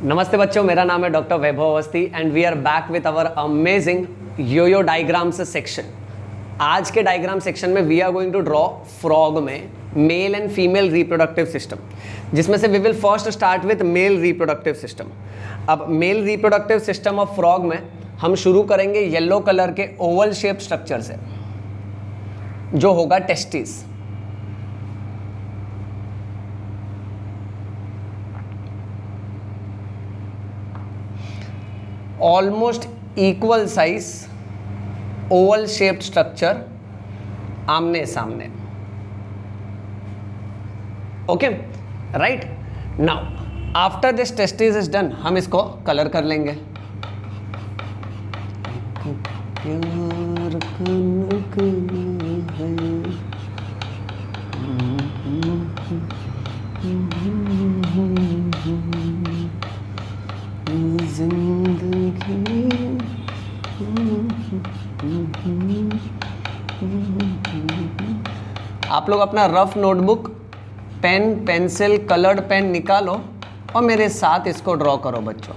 नमस्ते बच्चों, मेरा नाम है doctor Vaibhav Awasthi and we are back with our amazing yoyo diagrams section. आज के डायग्राम सेक्शन में we are going to draw frog में male and female reproductive system, जिसमें से we will first start with male reproductive system. अब male reproductive system of frog में हम शुरू करेंगे येलो कलर के ओवल शेप स्ट्रक्चर से, जो होगा testis. Almost equal size oval shaped structure आमने सामने। Okay right. Now after this testis is done, हम इसको कलर कर लेंगे। प्यार आप लोग अपना rough notebook, pen, pencil, coloured pen निकालो और मेरे साथ इसको ड्रॉ करो बच्चों।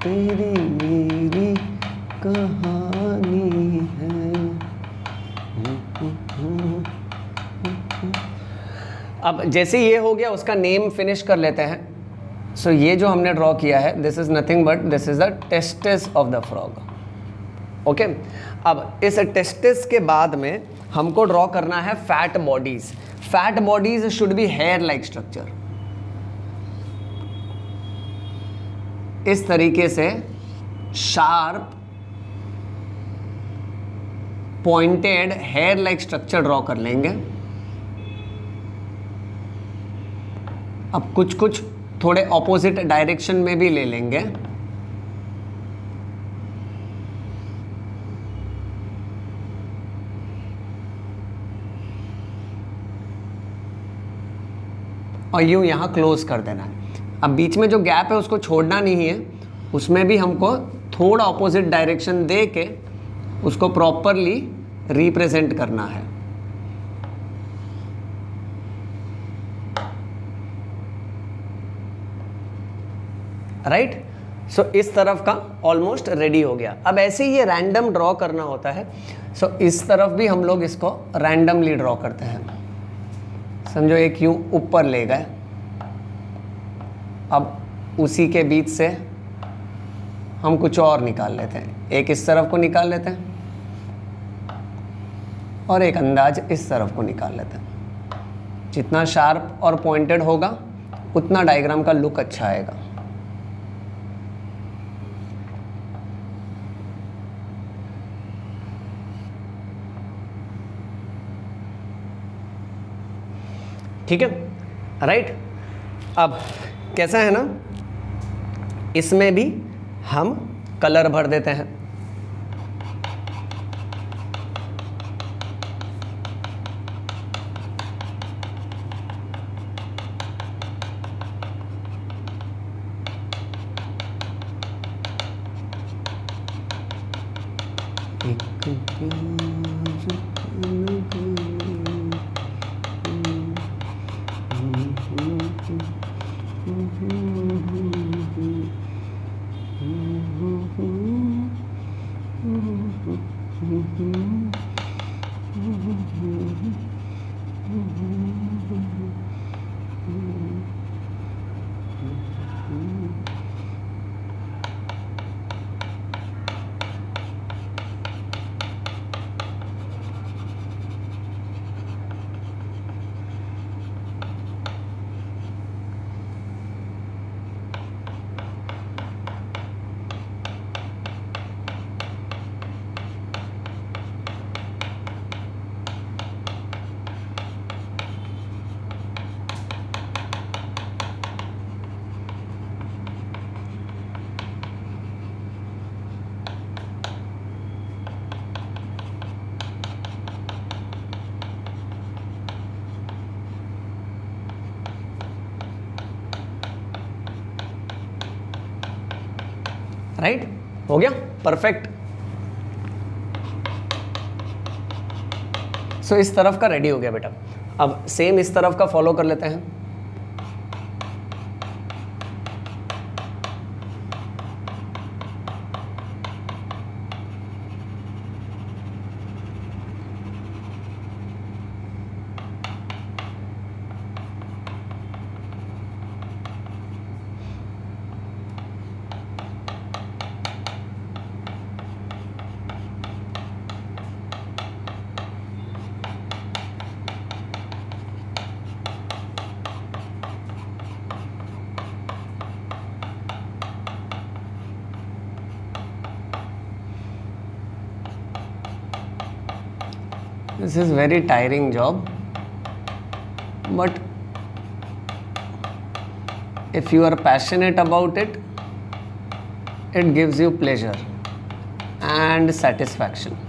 तेरी मेरी कहानी है। अब जैसे ये हो गया, उसका नेम फिनिश कर लेते हैं। सो ये जो हमने ड्रॉ किया है, this is nothing but this is the testis of the frog. Okay, अब इस टेस्टिस के बाद में हमको ड्रॉ करना है fat bodies. Fat bodies should be hair like structure. इस तरीके से sharp pointed hair like structure draw कर लेंगे। अब कुछ कुछ थोड़े ऑपोजिट डायरेक्शन में भी ले लेंगे। और यूं यहां क्लोज कर देना है। अब बीच में जो गैप है उसको छोड़ना नहीं है, उसमें भी हमको थोड़ा ऑपोजिट डायरेक्शन दे के उसको प्रॉपरली रिप्रेजेंट करना है। राइट। सो इस तरफ का ऑलमोस्ट रेडी हो गया। अब ऐसे ही ये रैंडम ड्रॉ करना होता है। सो इस तरफ भी हम लोग इसको रैंडमली ड्रॉ करते हैं। समझो एक यूं ऊपर ले गए, अब उसी के बीच से हम कुछ और निकाल लेते हैं। एक इस तरफ को निकाल लेते हैं और एक अंदाज इस तरफ को निकाल लेते हैं। जितना शार्प और पॉइंटेड होगा उतना डायग्राम का लुक अच्छा आएगा। ठीक है राइट। अब कैसा है ना, इसमें भी हम कलर भर देते हैं। राइट, हो गया, परफेक्ट। सो इस तरफ का रेडी हो गया बेटा। अब सेम इस तरफ का फॉलो कर लेते हैं। This is very tiring job, but if you are passionate about it, it gives you pleasure and satisfaction.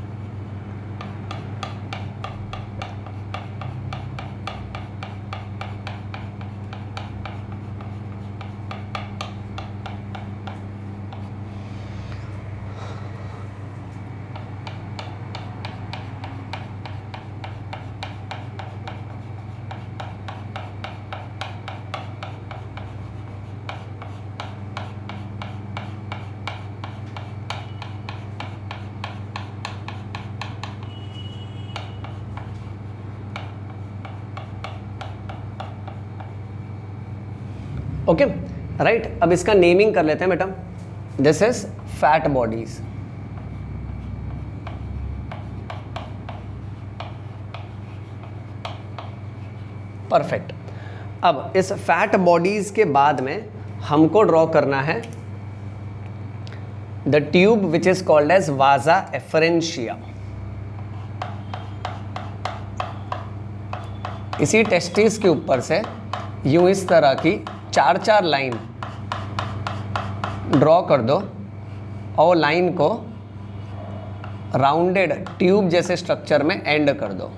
Okay right, अब इसका नेमिंग कर लेते हैं बेटा। This is fat bodies. Perfect. अब इस फैट बॉडीज के बाद में हमको ड्रॉ करना है the tube which is called as vasa efferentia. इसी टेस्टिस के ऊपर से यूं इस तरह की 4-4 लाइन ड्रॉ कर दो और लाइन को राउंडेड ट्यूब जैसे स्ट्रक्चर में एंड कर दो।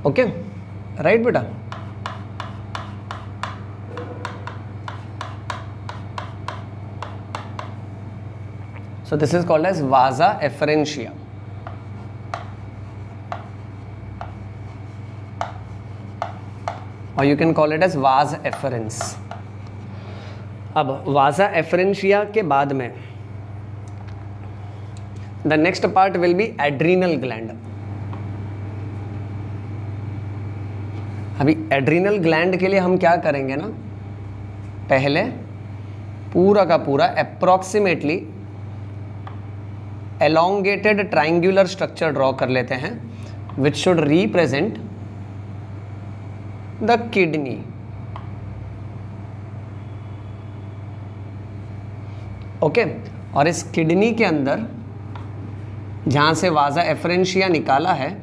ओके राइट बेटा। So this is called as vasa efferentia. और you can call it as vas efferens. अब वाजा एफरेंशिया के बाद में the next part will be adrenal gland. अभी एड्रीनल ग्लैंड के लिए हम क्या करेंगे ना, पहले पूरा का पूरा approximately elongated triangular structure draw कर लेते हैं which should represent the kidney. Okay, और इस किडनी के अंदर जहां से वाजा एफरेंशिया निकाला है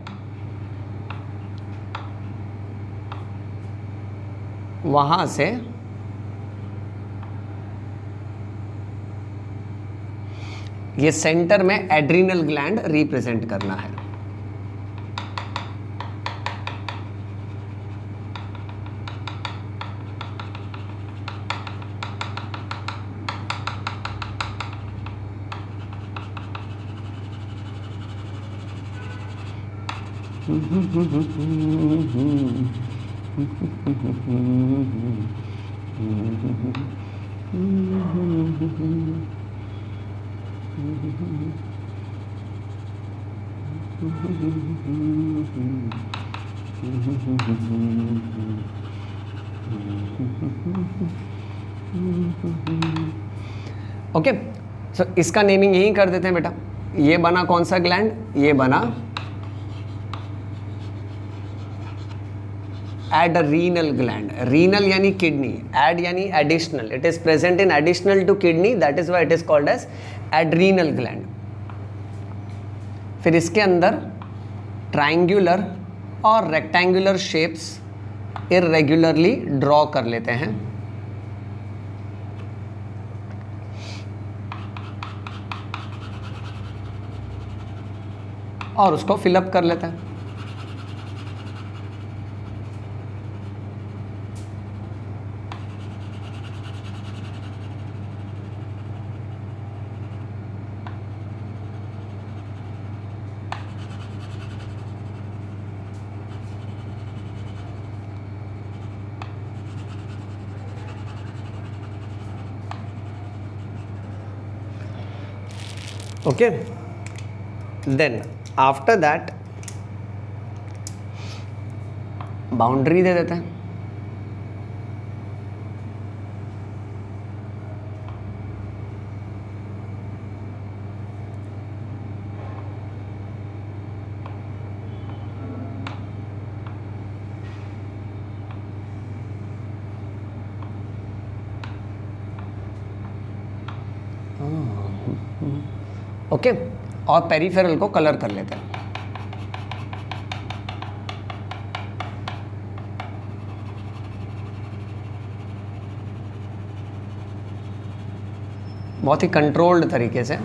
वहां से ये सेंटर में एड्रीनल ग्लैंड रिप्रेजेंट करना है। ओके, सो इसका नेमिंग यही कर देते हैं बेटा। ये बना कौन सा ग्लैंड, ये बना एड्रीनल ग्लैंड, रीनल यानी किडनी, एड यानी additional, it is present in additional to kidney, that is why it is called as adrenal gland. फिर इसके अंदर ट्रायंगुलर और रेक्टेंगुलर शेप्स इरेगुलरली ड्रॉ कर लेते हैं। और उसको फिलअप कर लेते हैं। Okay, then after that boundary दे देते हैं। ओके, और पेरिफेरल को कलर कर लेते हैं। बहुत ही कंट्रोल्ड तरीके से।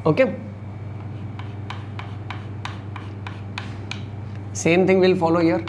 Okay, same thing will follow here.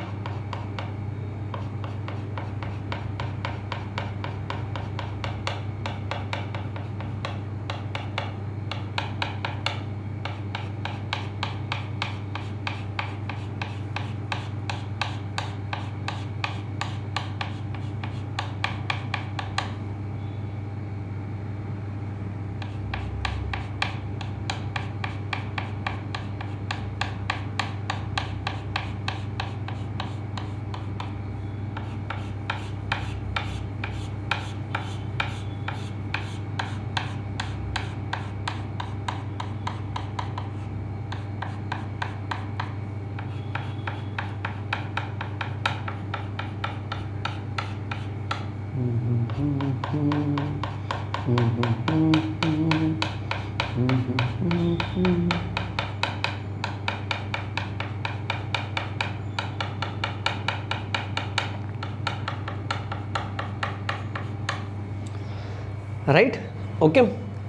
Right, okay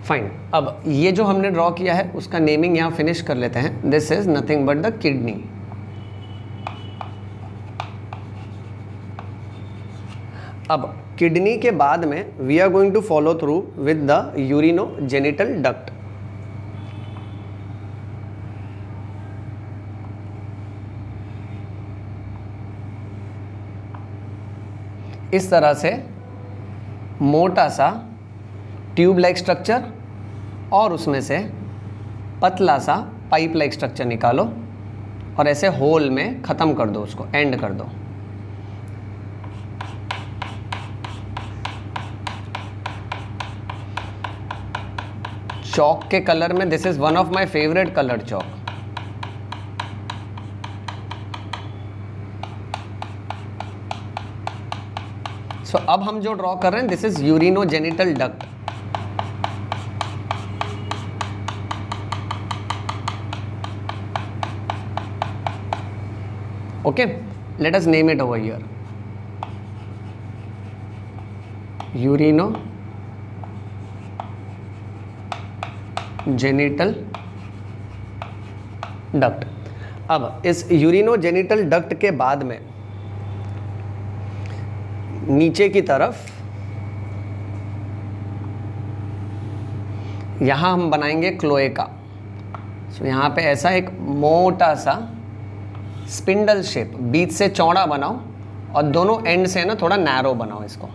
fine. अब ये जो हमने ड्रॉ किया है उसका नेमिंग यहाँ फिनिश कर लेते हैं। This is nothing but the kidney. अब किडनी के बाद में we are going to follow through with the urinogenital duct. इस तरह से मोटा सा ट्यूब लाइक स्ट्रक्चर और उसमें से पतला सा पाइप लाइक स्ट्रक्चर निकालो और ऐसे होल में ख़त्म कर दो, उसको एंड कर दो। चौक के कलर में this is one of my favourite colour, chalk. So अब हम जो ड्रॉ कर रहे हैं this is urinogenital duct. Okay, let us name it over here, urinogenital duct. अब इस यूरिनोजेनिटल डक्ट के बाद में नीचे की तरफ यहाँ हम बनाएंगे क्लोएका। सो यहाँ पे ऐसा एक मोटा सा स्पिंडल शेप, बीच से चौड़ा बनाओ और दोनों एंड से ना थोड़ा नैरो बनाओ इसको।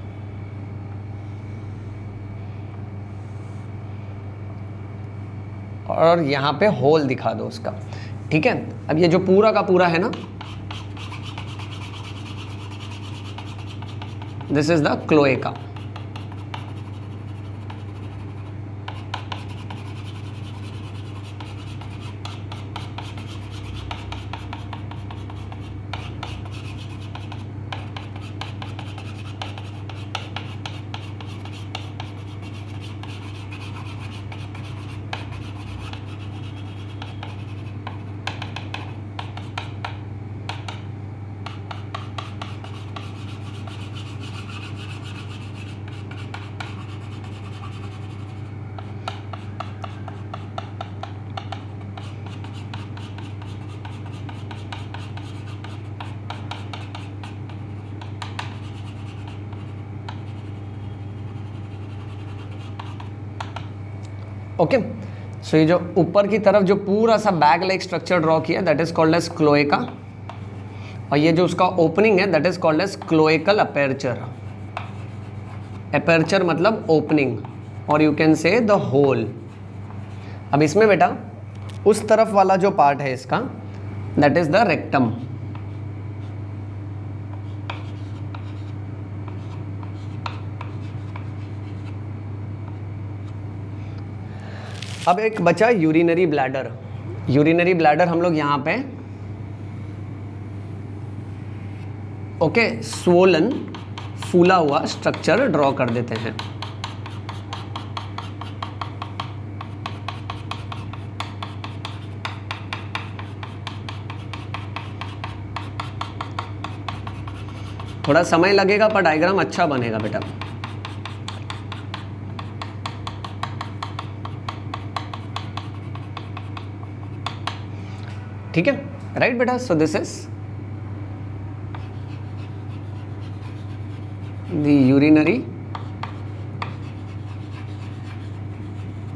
और यहाँ पे होल दिखा दो उसका, ठीक है। अब ये जो पूरा का पूरा है ना, this is the cloaca. Okay, so ये जो ऊपर की तरफ जो पूरा सा बैग लाइक स्ट्रक्चर ड्रॉ किया, that is called as cloaca. और ये जो उसका ओपनिंग है, that is called as cloacal aperture. Aperture मतलब ओपनिंग, और you can say the hole. अब इसमें बेटा उस तरफ वाला जो पार्ट है इसका, दैट इज द रेक्टम। अब एक बचा यूरिनरी ब्लैडर। यूरिनरी ब्लैडर हम लोग यहाँ पे ओके स्वोलन, फूला हुआ स्ट्रक्चर ड्रॉ कर देते हैं। थोड़ा समय लगेगा पर डायग्राम अच्छा बनेगा बेटा। ठीक है, राइट बेटा। So this is the urinary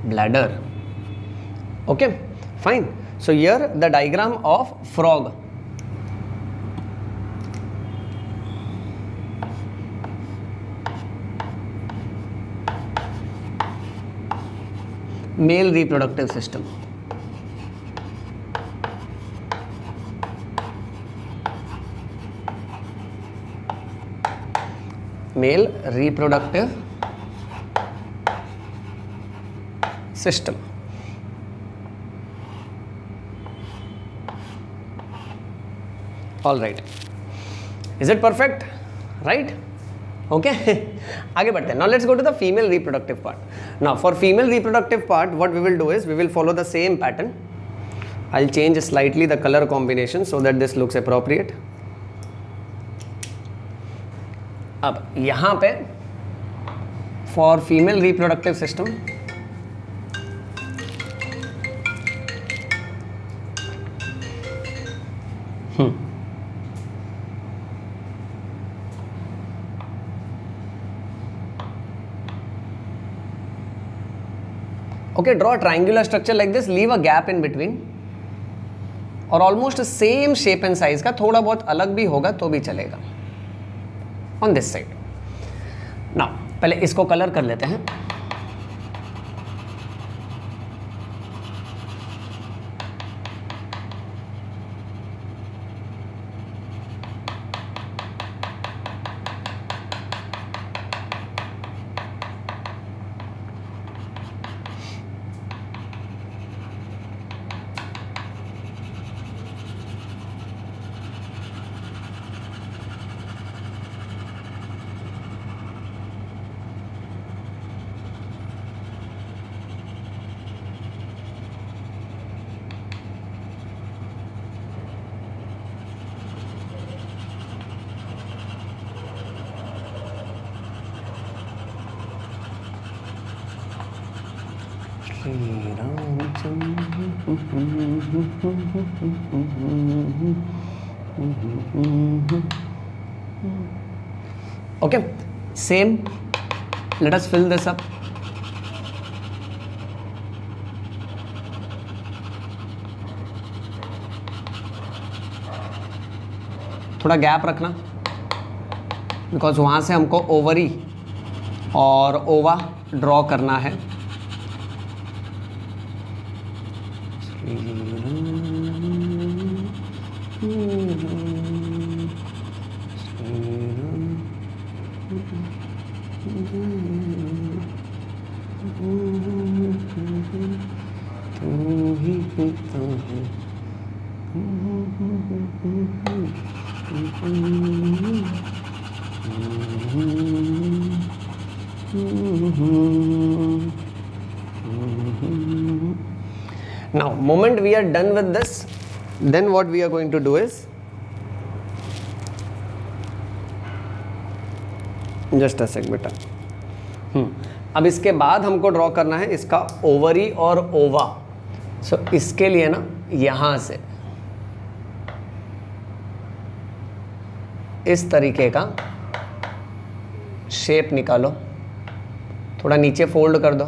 bladder. Okay fine. So here the diagram of frog. Male reproductive system. Male reproductive system. All right, is it perfect? Right, okay. आगे बढ़ते हैं। Now let's go to the female reproductive part. Now for female reproductive part what we will do is we will follow the same pattern. I will change slightly the colour combination so that this looks appropriate. अब यहाँ पे for female reproductive system okay, draw a triangular structure like this, leave a gap in between, और almost same shape and size का, थोड़ा बहुत अलग भी होगा तो भी चलेगा ऑन दिस साइड। नाउ पहले इसको कलर कर लेते हैं। Okay, same. Let us fill this up. थोड़ा गैप रखना, बिकॉज वहाँ से हमको ओवरी और ओवा ड्रॉ करना है। Now, moment we are done with this, then what we are going to do is, just a sec बेटा। अब इसके बाद हमको ड्रॉ करना है इसका ओवरी और ओवा। सो इसके लिए ना यहाँ से इस तरीके का शेप निकालो, थोड़ा नीचे फोल्ड कर दो,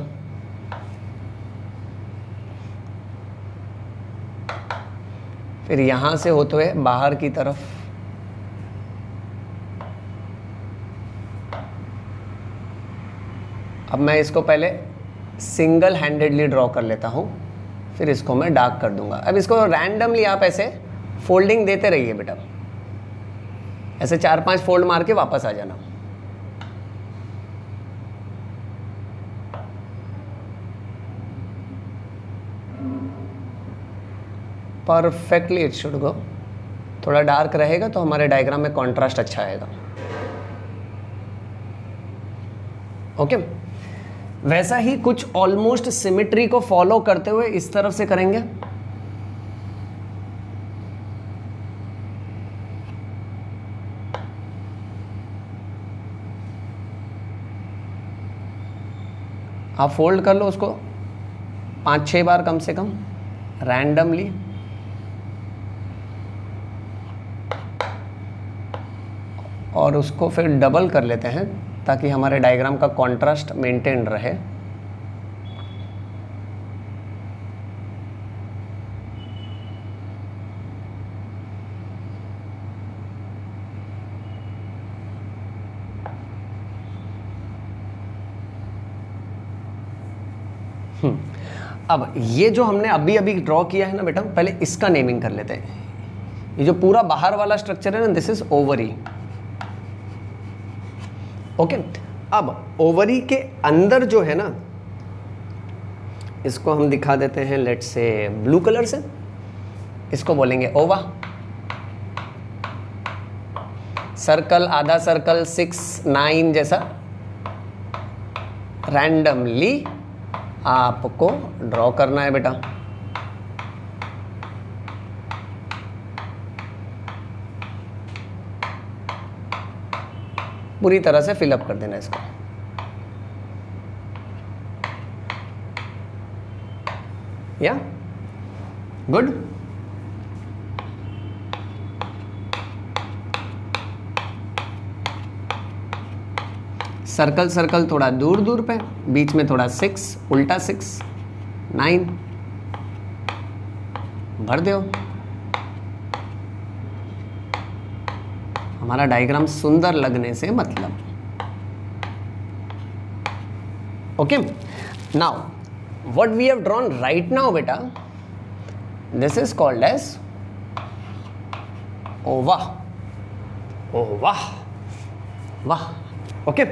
फिर यहाँ से होते हुए बाहर की तरफ अब मैं इसको पहले सिंगल हैंडेडली ड्रॉ कर लेता हूँ, फिर इसको मैं डार्क कर दूंगा। अब इसको रैंडमली आप ऐसे फोल्डिंग देते रहिए बेटा, ऐसे 4-5 फोल्ड मार के वापस आ जाना। Perfectly it should go. थोड़ा डार्क रहेगा तो हमारे डायग्राम में कॉन्ट्रास्ट अच्छा आएगा। ओके, वैसा ही कुछ ऑलमोस्ट सिमेट्री को फॉलो करते हुए इस तरफ से करेंगे। आप फोल्ड कर लो उसको 5-6 बार कम से कम रैंडमली। और उसको फिर डबल कर लेते हैं ताकि हमारे डायग्राम का कॉन्ट्रास्ट मेंटेन रहे। अब ये जो हमने अभी अभी ड्रॉ किया है ना बेटा, पहले इसका नेमिंग कर लेते हैं। ये जो पूरा बाहर वाला स्ट्रक्चर है ना, दिस इज ओवरी। ओके, अब ओवरी के अंदर जो है ना, इसको हम दिखा देते हैं लेट्स से ब्लू कलर से। इसको बोलेंगे ओवा। सर्कल, आधा सर्कल, 6-9 जैसा रैंडमली आपको ड्रॉ करना है बेटा। पूरी तरह से फिलअप कर देना इसको। या गुड। सर्कल सर्कल थोड़ा दूर दूर पे, बीच में थोड़ा 6, उल्टा 6, 9 भर दो। हमारा डायग्राम सुंदर लगने से मतलब। Okay, now what we have drawn right now बेटा, this is called as ova. ओह वाह वाह। Okay,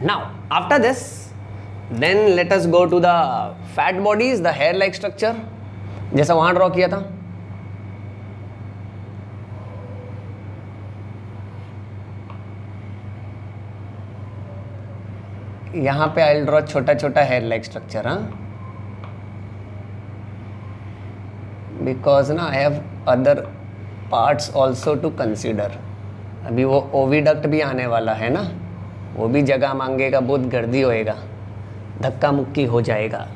now after this then let us go to the fat bodies, the hair like structure जैसा वहां ड्रॉ किया था। यहां पे आई विल ड्रॉ छोटा छोटा हेयर लाइक स्ट्रक्चर। हाँ, बिकॉज ना I have other parts also to consider. अभी वो ओविडक्ट भी आने वाला है ना, वो भी जगह मांगेगा, बहुत गर्दी होएगा, धक्का मुक्की हो जाएगा।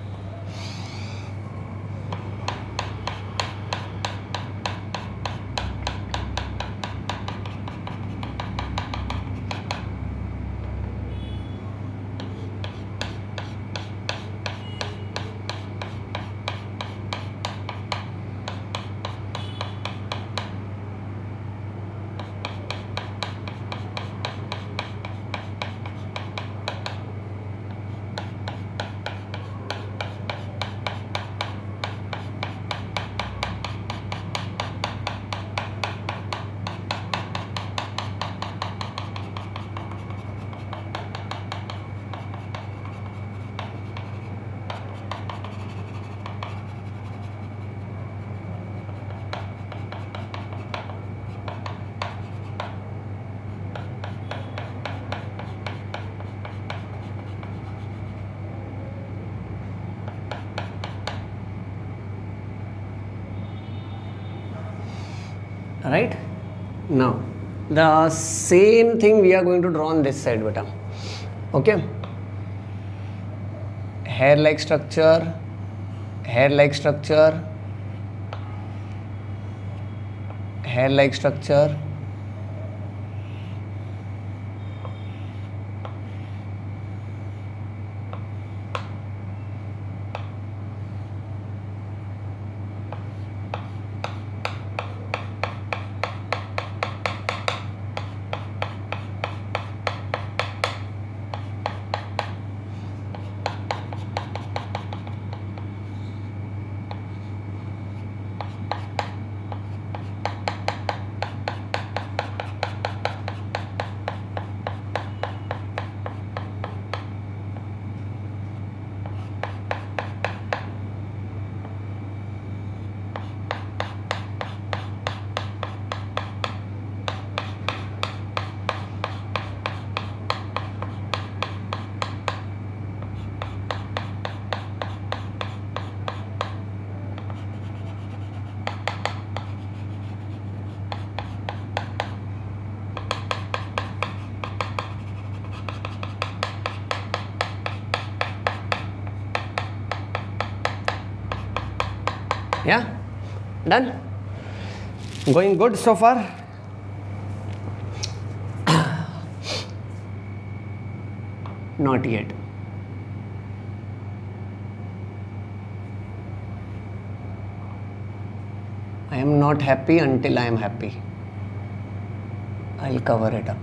right? Now the same thing we are going to draw on this side beta. Okay, hair like structure, hair like structure, hair like structure, yeah, done. Going good so far? Not yet. I am not happy until I am happy. I'll cover it up.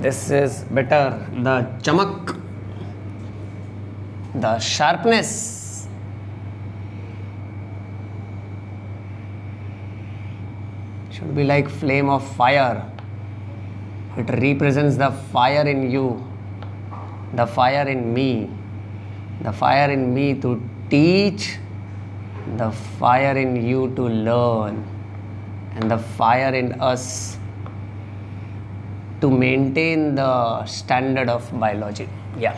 This is better. The chamak, the sharpness, should be like flame of fire. It represents the fire in you, the fire in me, the fire in me to teach, the fire in you to learn, and the fire in us to maintain the standard of biology. Yeah,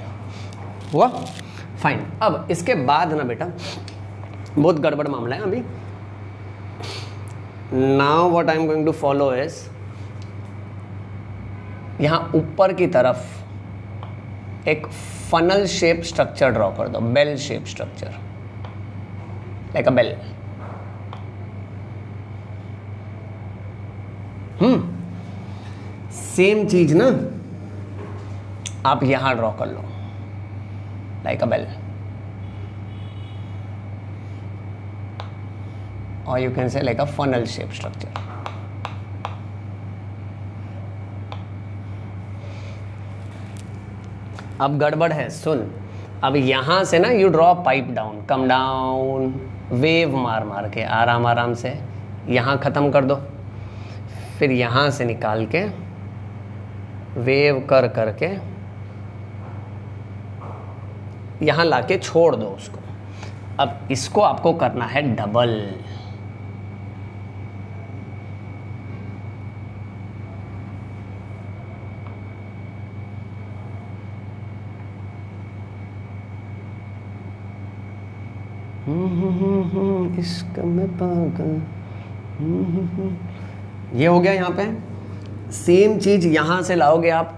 हुआ fine. अब इसके बाद ना बेटा बहुत गड़बड़ मामला है अभी. Now what I am going to follow is, यहाँ ऊपर की तरफ एक फनल शेप स्ट्रक्चर ड्रॉ कर दो, bell shape structure, like a bell. Same चीज ना आप यहां ड्रॉ कर लो, लाइक अ बेल, और you can say like a funnel shape structure. अब गड़बड़ है, सुन. अब यहां से ना you draw pipe down, come down, wave मार मार के आराम आराम से यहां खत्म कर दो, फिर यहां से निकाल के वेव कर करके यहां लाके छोड़ दो उसको. अब इसको आपको करना है डबल. इश्क में पागल. ये हो गया. यहाँ पे सेम चीज यहां से लाओगे आप,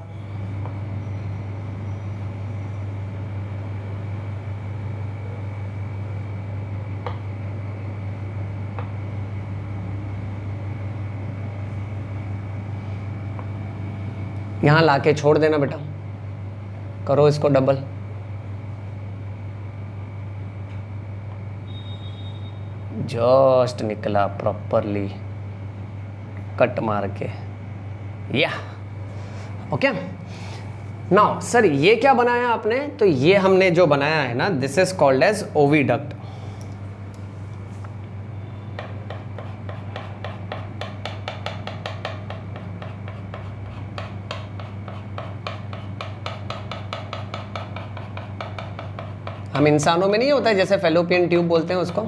यहां लाके छोड़ देना बेटा. करो इसको डबल. जस्ट निकला प्रॉपरली कट मार के. या ओके. नाउ सर ये क्या बनाया आपने? तो ये हमने जो बनाया है ना, this is called as oviduct. हम इंसानों में नहीं होता है जैसे फेलोपियन ट्यूब बोलते हैं उसको,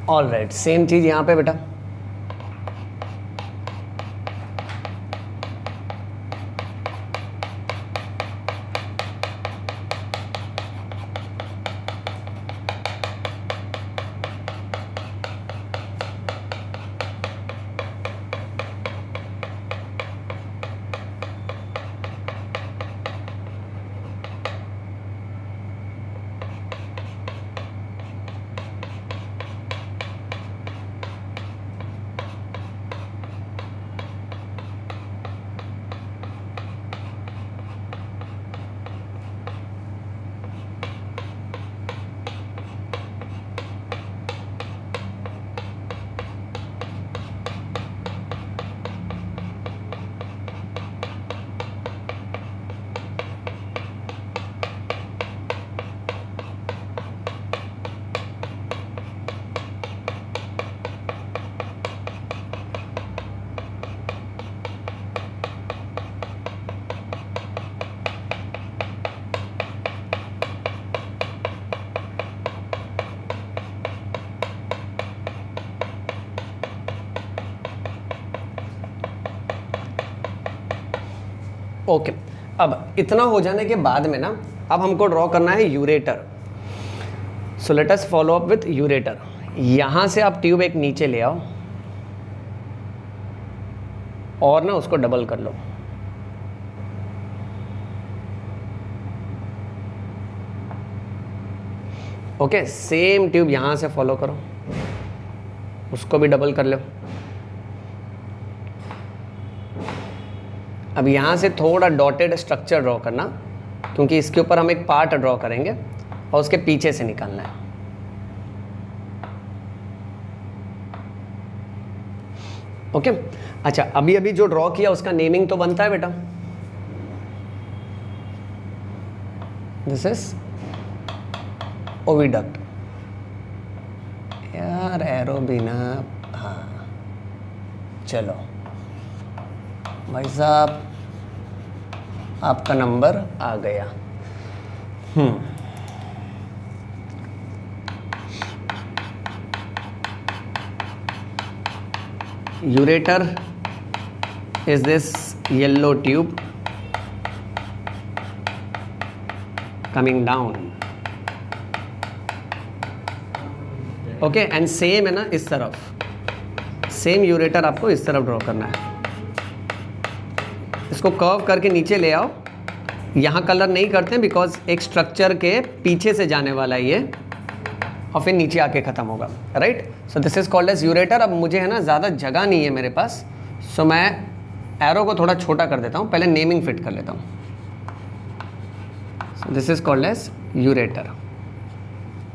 ऑल राइट, सेम चीज यहाँ पे बेटा। ओके, अब इतना हो जाने के बाद में ना अब हमको ड्रॉ करना है ureter. So let us follow up with ureter. यहां से आप ट्यूब एक नीचे ले आओ और ना उसको डबल कर लो। ओके, सेम ट्यूब यहां से फॉलो करो, उसको भी डबल कर लो। अब यहाँ से थोड़ा डॉटेड स्ट्रक्चर ड्रॉ करना, क्योंकि इसके ऊपर हम एक पार्ट ड्रॉ करेंगे और उसके पीछे से निकालना है। ओके, अच्छा अभी अभी जो ड्रॉ किया उसका नेमिंग तो बनता है बेटा। This is oviduct. यार एरो बिना, हाँ चलो भाई साहब आपका नंबर आ गया। Ureter is this yellow tube coming down, okay, and same है ना इस तरफ, सेम यूरेटर आपको इस तरफ ड्रॉ करना है। इसको कर्व करके नीचे ले आओ। यहाँ कलर नहीं करते हैं बिकॉज एक स्ट्रक्चर के पीछे से जाने वाला है ये, और फिर नीचे आके ख़त्म होगा, right. So this is called as ureter. अब मुझे है ना ज़्यादा जगह नहीं है मेरे पास, सो मैं एरो को थोड़ा छोटा कर देता हूँ, पहले नेमिंग फिट कर लेता हूँ। So this is called as ureter,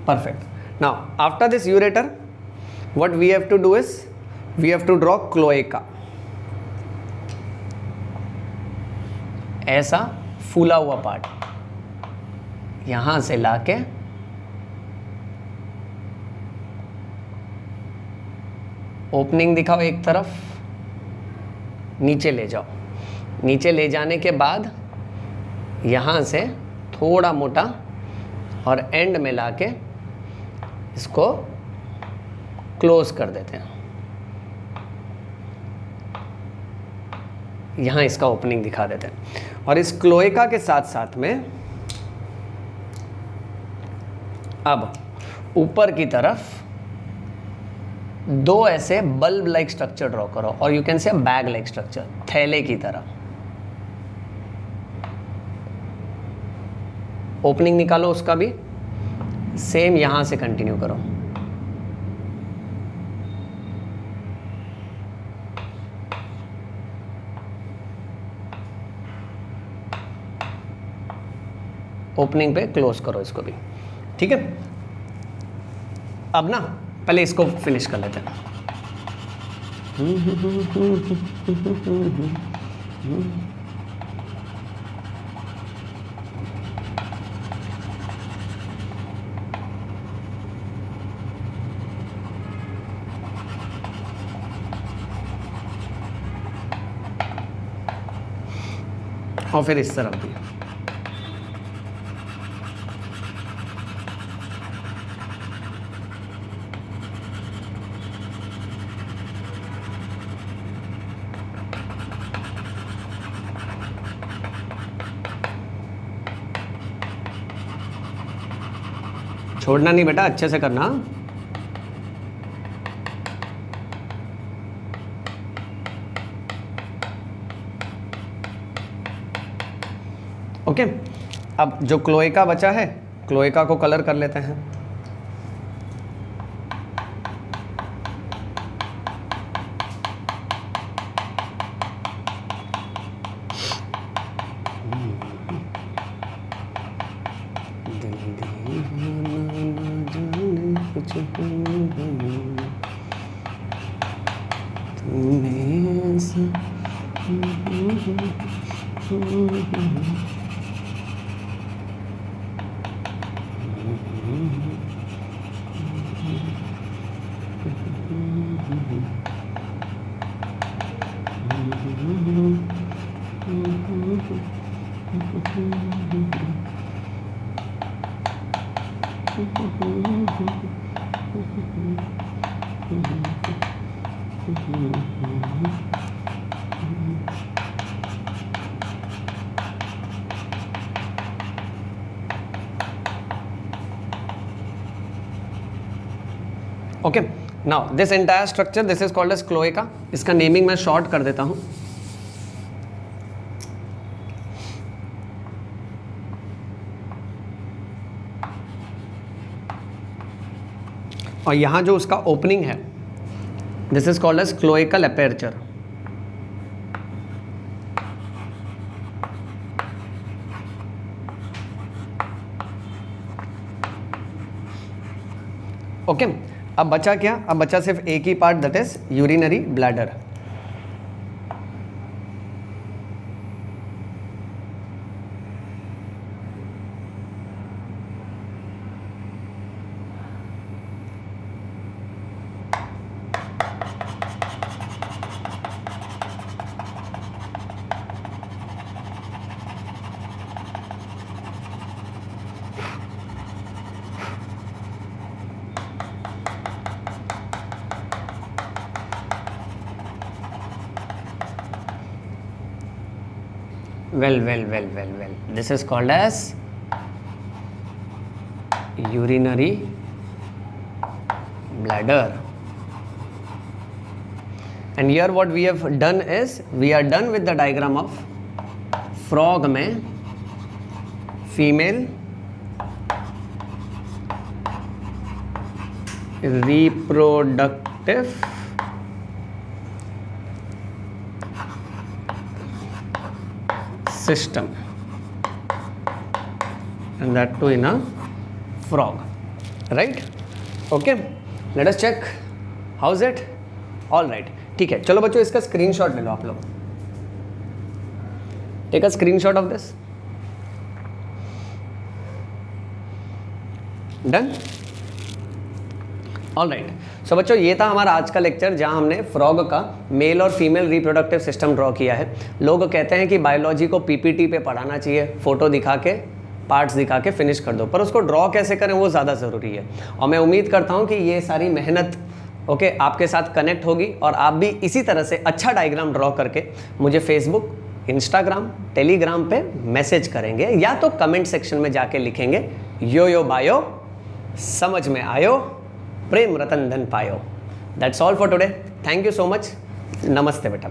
perfect. Now after this ureter what we have to do is we have to draw cloaca। ऐसा फूला हुआ पार्ट यहां से लाके ओपनिंग दिखाओ एक तरफ, नीचे ले जाओ। नीचे ले जाने के बाद यहां से थोड़ा मोटा और एंड में लाके इसको क्लोज कर देते हैं। यहाँ इसका ओपनिंग दिखा देते हैं, और इस क्लोएका के साथ साथ में अब ऊपर की तरफ दो ऐसे बल्ब लाइक स्ट्रक्चर ड्रॉ करो, और यू कैन से बैग लाइक स्ट्रक्चर, थैले की तरह। ओपनिंग निकालो उसका भी, सेम यहां से कंटिन्यू करो। ओपनिंग पे क्लोज करो इसको भी, ठीक है। अब ना पहले इसको फिनिश कर लेते हैं। और फिर इस तरफ भी। छोड़ना नहीं बेटा, अच्छे से करना। ओके, अब जो क्लोएका बचा है, क्लोएका को कलर कर लेते हैं। Okay, now this entire structure, this is called as cloaca. इसका नेमिंग मैं शॉर्ट कर देता हूं। और यहां जो उसका ओपनिंग है, this is called as cloacal aperture. Okay, अब बचा क्या? अब बचा सिर्फ एक ही part, that is urinary bladder. Well. This is called as urinary bladder. And here what we have done is, we are done with the diagram of frog में female reproductive system, and that too in a frog, right? Okay, let us check how's it. All right, ठीक है, चलो बच्चों इसका screenshot ले लो आप लोग। Take a screenshot of this. Done? All right, so बच्चों ये था हमारा आज का लेक्चर, जहां हमने फ्रॉग का मेल और फीमेल रिप्रोडक्टिव सिस्टम ड्रॉ किया है। लोग कहते हैं कि बायोलॉजी को पीपीटी पे पढ़ाना चाहिए, फोटो दिखा के, पार्ट्स दिखा के फिनिश कर दो, पर उसको ड्रॉ कैसे करें वो ज़्यादा ज़रूरी है। और मैं उम्मीद करता हूँ कि ये सारी मेहनत आपके साथ कनेक्ट होगी, और आप भी इसी तरह से अच्छा डायग्राम ड्रॉ करके मुझे फेसबुक, इंस्टाग्राम, टेलीग्राम पे मैसेज करेंगे, या तो कमेंट सेक्शन में जाके लिखेंगे यो यो बायो समझ में आयो, प्रेम रतन धन पायो। That's all for today. Thank you so much. नमस्ते बेटा।